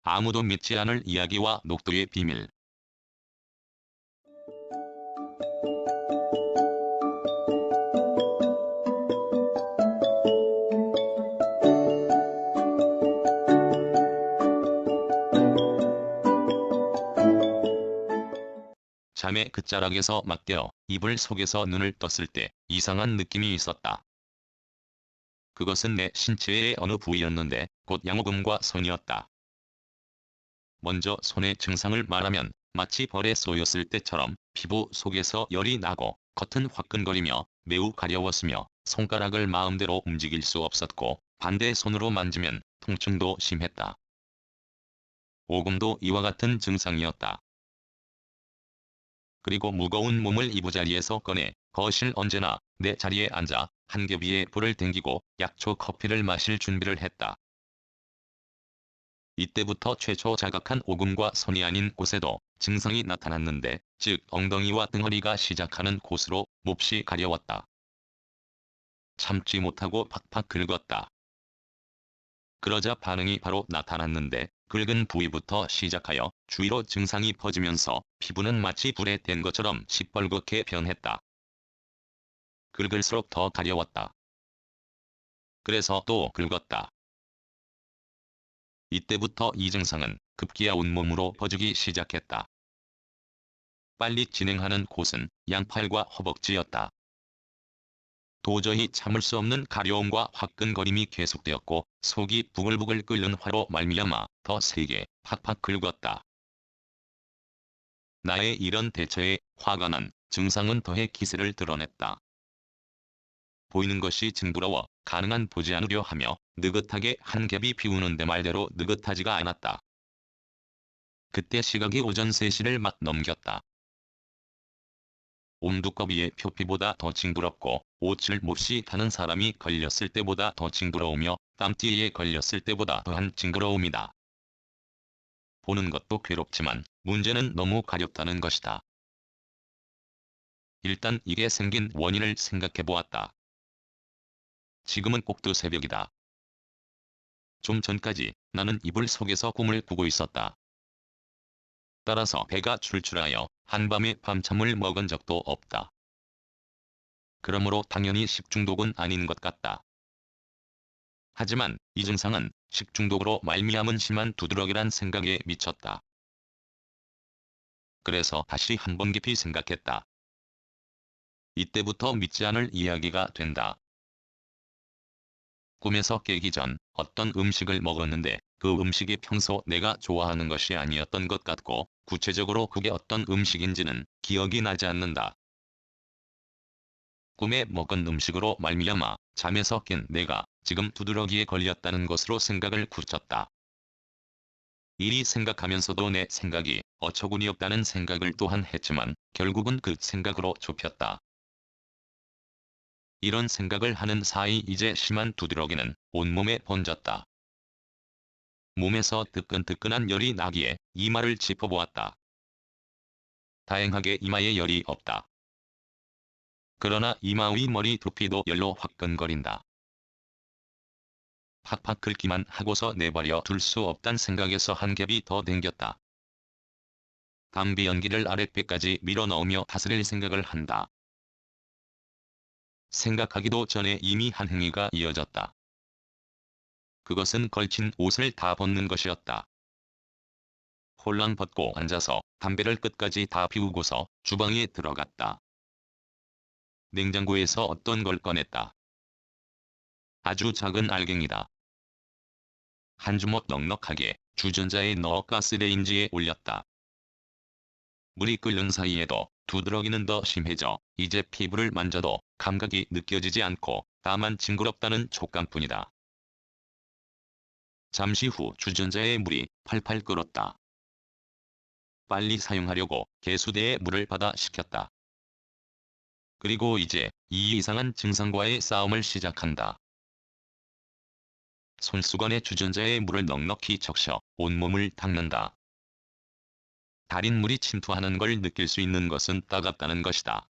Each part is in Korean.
아무도 믿지 않을 이야기와 녹두의 비밀. 잠의 끝자락에서 막 깨어 이불 속에서 눈을 떴을 때 이상한 느낌이 있었다. 그것은 내 신체의 어느 부위였는데 곧 양오금과 손이었다. 먼저 손의 증상을 말하면 마치 벌에 쏘였을 때처럼 피부 속에서 열이 나고 겉은 화끈거리며 매우 가려웠으며 손가락을 마음대로 움직일 수 없었고 반대 손으로 만지면 통증도 심했다. 오금도 이와 같은 증상이었다. 그리고 무거운 몸을 이부자리에서 꺼내 거실 언제나 내 자리에 앉아 한 겹위에 불을 땡기고 약초 커피를 마실 준비를 했다. 이때부터 최초 자각한 오금과 손이 아닌 곳에도 증상이 나타났는데, 즉 엉덩이와 등허리가 시작하는 곳으로 몹시 가려웠다. 참지 못하고 팍팍 긁었다. 그러자 반응이 바로 나타났는데 긁은 부위부터 시작하여 주위로 증상이 퍼지면서 피부는 마치 불에 댄 것처럼 시뻘겋게 변했다. 긁을수록 더 가려웠다. 그래서 또 긁었다. 이때부터 이 증상은 급기야 온몸으로 퍼지기 시작했다. 빨리 진행하는 곳은 양팔과 허벅지였다. 도저히 참을 수 없는 가려움과 화끈거림이 계속되었고 속이 부글부글 끓는 화로 말미암아 더 세게 팍팍 긁었다. 나의 이런 대처에 화가 난 증상은 더해 기세를 드러냈다. 보이는 것이 징그러워 가능한 보지 않으려 하며 느긋하게 한 겹이 비우는데 말대로 느긋하지가 않았다. 그때 시각이 오전 3시를 막 넘겼다. 온두꺼비의 표피보다 더 징그럽고 옷을 몹시 타는 사람이 걸렸을 때보다 더 징그러우며 땀띠에 걸렸을 때보다 더한 징그러움이다. 보는 것도 괴롭지만 문제는 너무 가렵다는 것이다. 일단 이게 생긴 원인을 생각해보았다. 지금은 꼭두 새벽이다. 좀 전까지 나는 이불 속에서 꿈을 꾸고 있었다. 따라서 배가 출출하여 한밤에 밤참을 먹은 적도 없다. 그러므로 당연히 식중독은 아닌 것 같다. 하지만 이 증상은 식중독으로 말미암은 심한 두드러기란 생각에 미쳤다. 그래서 다시 한번 깊이 생각했다. 이때부터 믿지 않을 이야기가 된다. 꿈에서 깨기 전 어떤 음식을 먹었는데 그 음식이 평소 내가 좋아하는 것이 아니었던 것 같고 구체적으로 그게 어떤 음식인지는 기억이 나지 않는다. 꿈에 먹은 음식으로 말미암아 잠에서 깬 내가 지금 두드러기에 걸렸다는 것으로 생각을 굳혔다. 이리 생각하면서도 내 생각이 어처구니 없다는 생각을 또한 했지만 결국은 그 생각으로 좁혔다. 이런 생각을 하는 사이 이제 심한 두드러기는 온몸에 번졌다. 몸에서 뜨끈뜨끈한 열이 나기에 이마를 짚어보았다. 다행하게 이마에 열이 없다. 그러나 이마 위 머리 두피도 열로 화끈거린다. 팍팍 긁기만 하고서 내버려 둘 수 없단 생각에서 한 겹이 더 댕겼다. 담배 연기를 아랫배까지 밀어넣으며 다스릴 생각을 한다. 생각하기도 전에 이미 한 행위가 이어졌다. 그것은 걸친 옷을 다 벗는 것이었다. 홀랑 벗고 앉아서 담배를 끝까지 다 피우고서 주방에 들어갔다. 냉장고에서 어떤 걸 꺼냈다. 아주 작은 알갱이다. 한 주먹 넉넉하게 주전자에 넣어 가스레인지에 올렸다. 물이 끓는 사이에도 두드러기는 더 심해져 이제 피부를 만져도 감각이 느껴지지 않고 다만 징그럽다는 촉감뿐이다. 잠시 후 주전자의 물이 팔팔 끓었다. 빨리 사용하려고 개수대에 물을 받아 식혔다. 그리고 이제 이 이상한 증상과의 싸움을 시작한다. 손수건에 주전자에 물을 넉넉히 적셔 온몸을 닦는다. 달인 물이 침투하는 걸 느낄 수 있는 것은 따갑다는 것이다.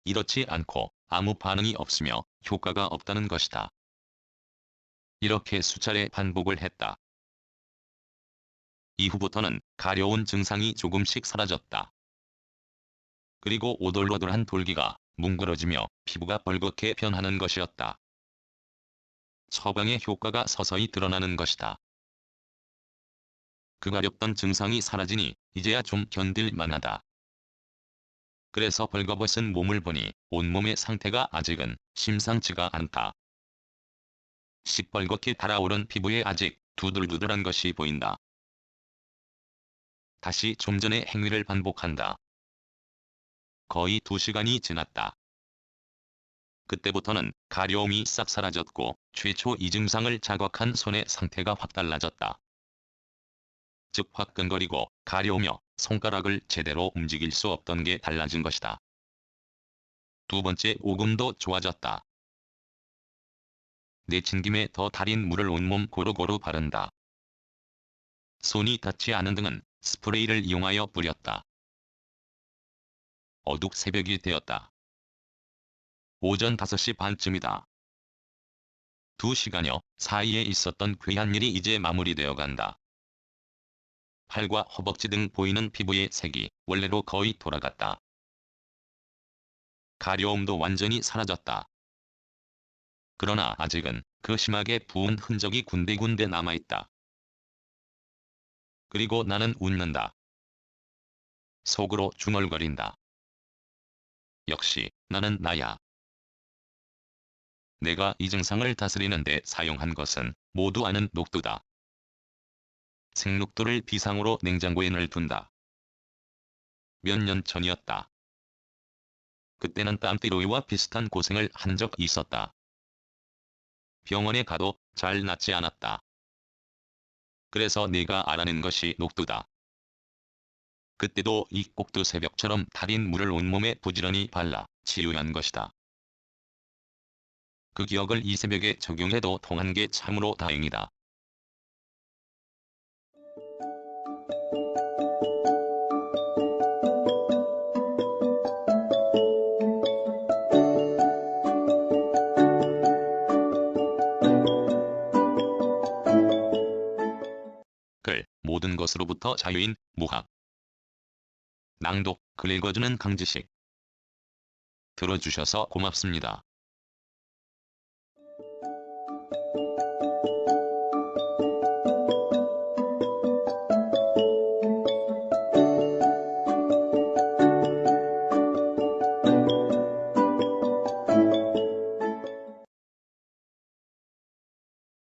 이렇지 않고 아무 반응이 없으며 효과가 없다는 것이다. 이렇게 수차례 반복을 했다. 이후부터는 가려운 증상이 조금씩 사라졌다. 그리고 오돌오돌한 돌기가 뭉그러지며 피부가 벌겋게 변하는 것이었다. 처방의 효과가 서서히 드러나는 것이다. 그 가렵던 증상이 사라지니 이제야 좀 견딜 만하다. 그래서 벌거벗은 몸을 보니 온몸의 상태가 아직은 심상치가 않다. 시뻘겋게 달아오른 피부에 아직 두들두들한 것이 보인다. 다시 좀 전의 행위를 반복한다. 거의 2시간이 지났다. 그때부터는 가려움이 싹 사라졌고 최초 이 증상을 자극한 손의 상태가 확 달라졌다. 즉 화끈거리고 가려우며 손가락을 제대로 움직일 수 없던 게 달라진 것이다. 두 번째 오금도 좋아졌다. 내친 김에 더 달인 물을 온몸 고루고루 바른다. 손이 닿지 않은 등은 스프레이를 이용하여 뿌렸다. 어둑 새벽이 되었다. 오전 5시 반쯤이다. 2시간여 사이에 있었던 괴한 일이 이제 마무리되어 간다. 팔과 허벅지 등 보이는 피부의 색이 원래로 거의 돌아갔다. 가려움도 완전히 사라졌다. 그러나 아직은 그 심하게 부은 흔적이 군데군데 남아있다. 그리고 나는 웃는다. 속으로 중얼거린다. 역시 나는 나야. 내가 이 증상을 다스리는 데 사용한 것은 모두 아는 녹두다. 생녹두를 비상으로 냉장고에 넣어둔다. 몇 년 전이었다. 그때는 땀띠로이와 비슷한 고생을 한 적 있었다. 병원에 가도 잘 낫지 않았다. 그래서 내가 알아낸 것이 녹두다. 그때도 이 꼭두 새벽처럼 달인 물을 온몸에 부지런히 발라 치유한 것이다. 그 기억을 이 새벽에 적용해도 통한 게 참으로 다행이다. 글, 모든 것으로부터 자유인 무학. 낭독, 글 읽어주는 강지식. 들어주셔서 고맙습니다.